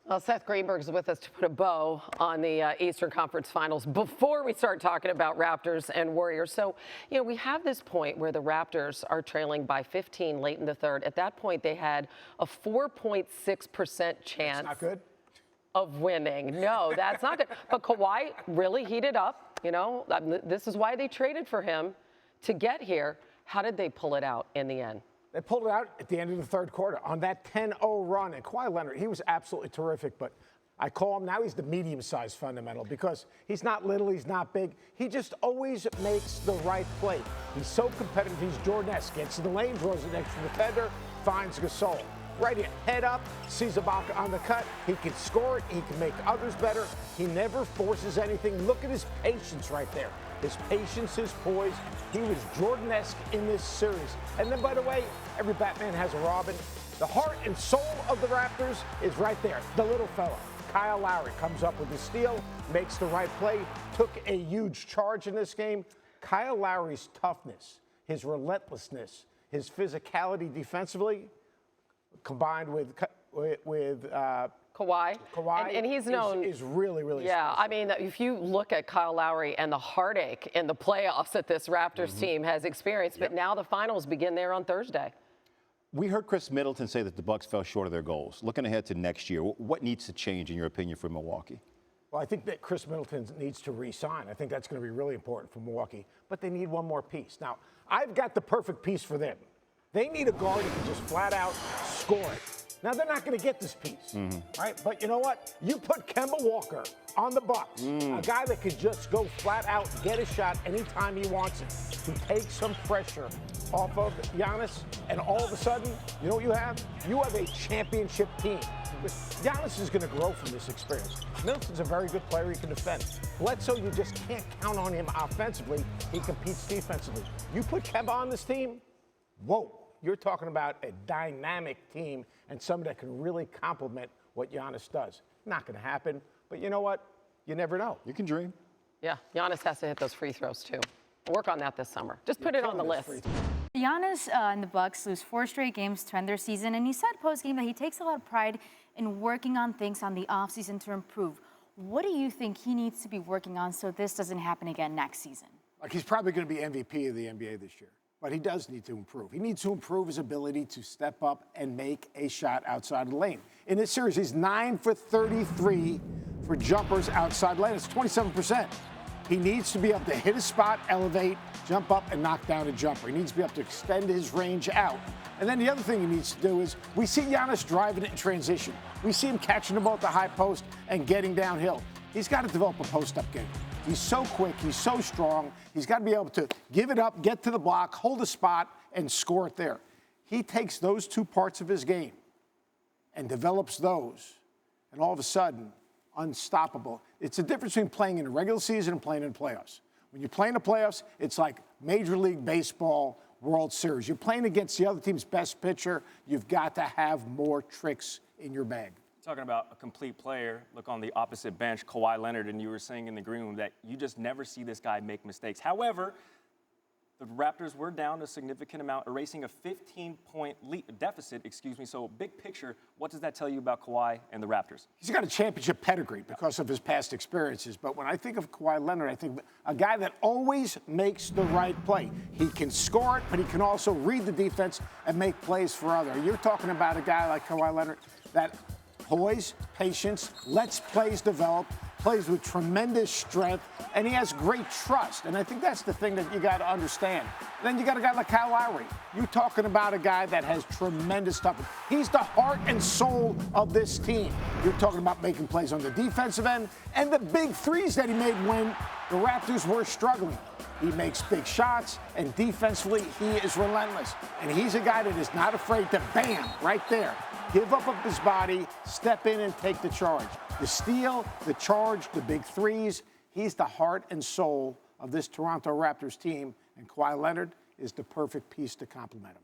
Well, Seth Greenberg is with us to put a bow on the Eastern Conference Finals before we start talking about Raptors and Warriors. So, we have this point where the Raptors are trailing by 15 late in the third. At that point, they had a 4.6% chance not good. of winning. No, that's not good. But Kawhi really heated up. This is why they traded for him to get here. How did they pull it out in the end? They pulled it out at the end of the third quarter on that 10-0 run. And Kawhi Leonard, he was absolutely terrific. But I call him now, he's the medium-sized fundamental because he's not little, he's not big. He just always makes the right play. He's so competitive. He's Jordan-esque. Gets to the lane, draws an extra defender, finds Gasol. Right here, head up, sees Ibaka on the cut. He can score it. He can make others better. He never forces anything. Look at his patience right there. His patience, his poise. He was Jordan-esque in this series. And then, by the way, every Batman has a Robin. The heart and soul of the Raptors is right there. The little fella, Kyle Lowry, comes up with the steal, makes the right play, took a huge charge in this game. Kyle Lowry's toughness, his relentlessness, his physicality defensively, combined with Kawhi. And he's known is really yeah. special. I mean, if you look at Kyle Lowry and the heartache in the playoffs that this Raptors team has experienced, but now the finals begin there on Thursday. We heard Chris Middleton say that the Bucks fell short of their goals. Looking ahead to next year, what needs to change in your opinion for Milwaukee? Well, I think that Chris Middleton needs to re-sign. I think that's going to be really important for Milwaukee. But they need one more piece. Now, I've got the perfect piece for them. They need a guard who can just flat out score it. Now, they're not going to get this piece, right? But you know what? You put Kemba Walker on the Bucks, a guy that could just go flat out, get a shot anytime he wants it, to take some pressure off of Giannis, and all of a sudden, you know what you have? You have a championship team. Giannis is going to grow from this experience. Middleton's a very good player. He can defend. Bledsoe, you just can't count on him offensively. He competes defensively. You put Kemba on this team, whoa. You're talking about a dynamic team and somebody that can really complement what Giannis does. Not going to happen, but you know what? You never know. You can dream. Yeah, Giannis has to hit those free throws too. Work on that this summer. Just put it on the list. Giannis and the Bucks lose 4 straight games to end their season, and he said post-game that he takes a lot of pride in working on things on the offseason to improve. What do you think he needs to be working on so this doesn't happen again next season? Like, he's probably going to be MVP of the NBA this year. But he does need to improve. He needs to improve his ability to step up and make a shot outside of the lane. In this series, he's 9 for 33 for jumpers outside the lane. It's 27%. He needs to be able to hit a spot, elevate, jump up, and knock down a jumper. He needs to be able to extend his range out. And then the other thing he needs to do is we see Giannis driving it in transition. We see him catching the ball at the high post and getting downhill. He's got to develop a post-up game. He's so quick. He's so strong. He's got to be able to give it up, get to the block, hold a spot, and score it there. He takes those two parts of his game and develops those, and all of a sudden, unstoppable. It's the difference between playing in the regular season and playing in the playoffs. When you play in the playoffs, it's like Major League Baseball World Series. You're playing against the other team's best pitcher. You've got to have more tricks in your bag. Talking about a complete player, look on the opposite bench, Kawhi Leonard, and you were saying in the green room that you just never see this guy make mistakes. However, the Raptors were down a significant amount, erasing a 15-point deficit, So big picture, what does that tell you about Kawhi and the Raptors? He's got a championship pedigree because of his past experiences. But when I think of Kawhi Leonard, I think a guy that always makes the right play. He can score it, but he can also read the defense and make plays for others. You're talking about a guy like Kawhi Leonard that poise, patience, lets plays develop, plays with tremendous strength, and he has great trust. And I think that's the thing that you got to understand. Then you got a guy like Kyle Lowry. You're talking about a guy that has tremendous toughness. He's the heart and soul of this team. You're talking about making plays on the defensive end and the big threes that he made when the Raptors were struggling. He makes big shots, and defensively, he is relentless. And he's a guy that is not afraid to, bam, right there, give up his body, step in and take the charge. The steal, the charge, the big threes. He's the heart and soul of this Toronto Raptors team, and Kawhi Leonard is the perfect piece to complement him.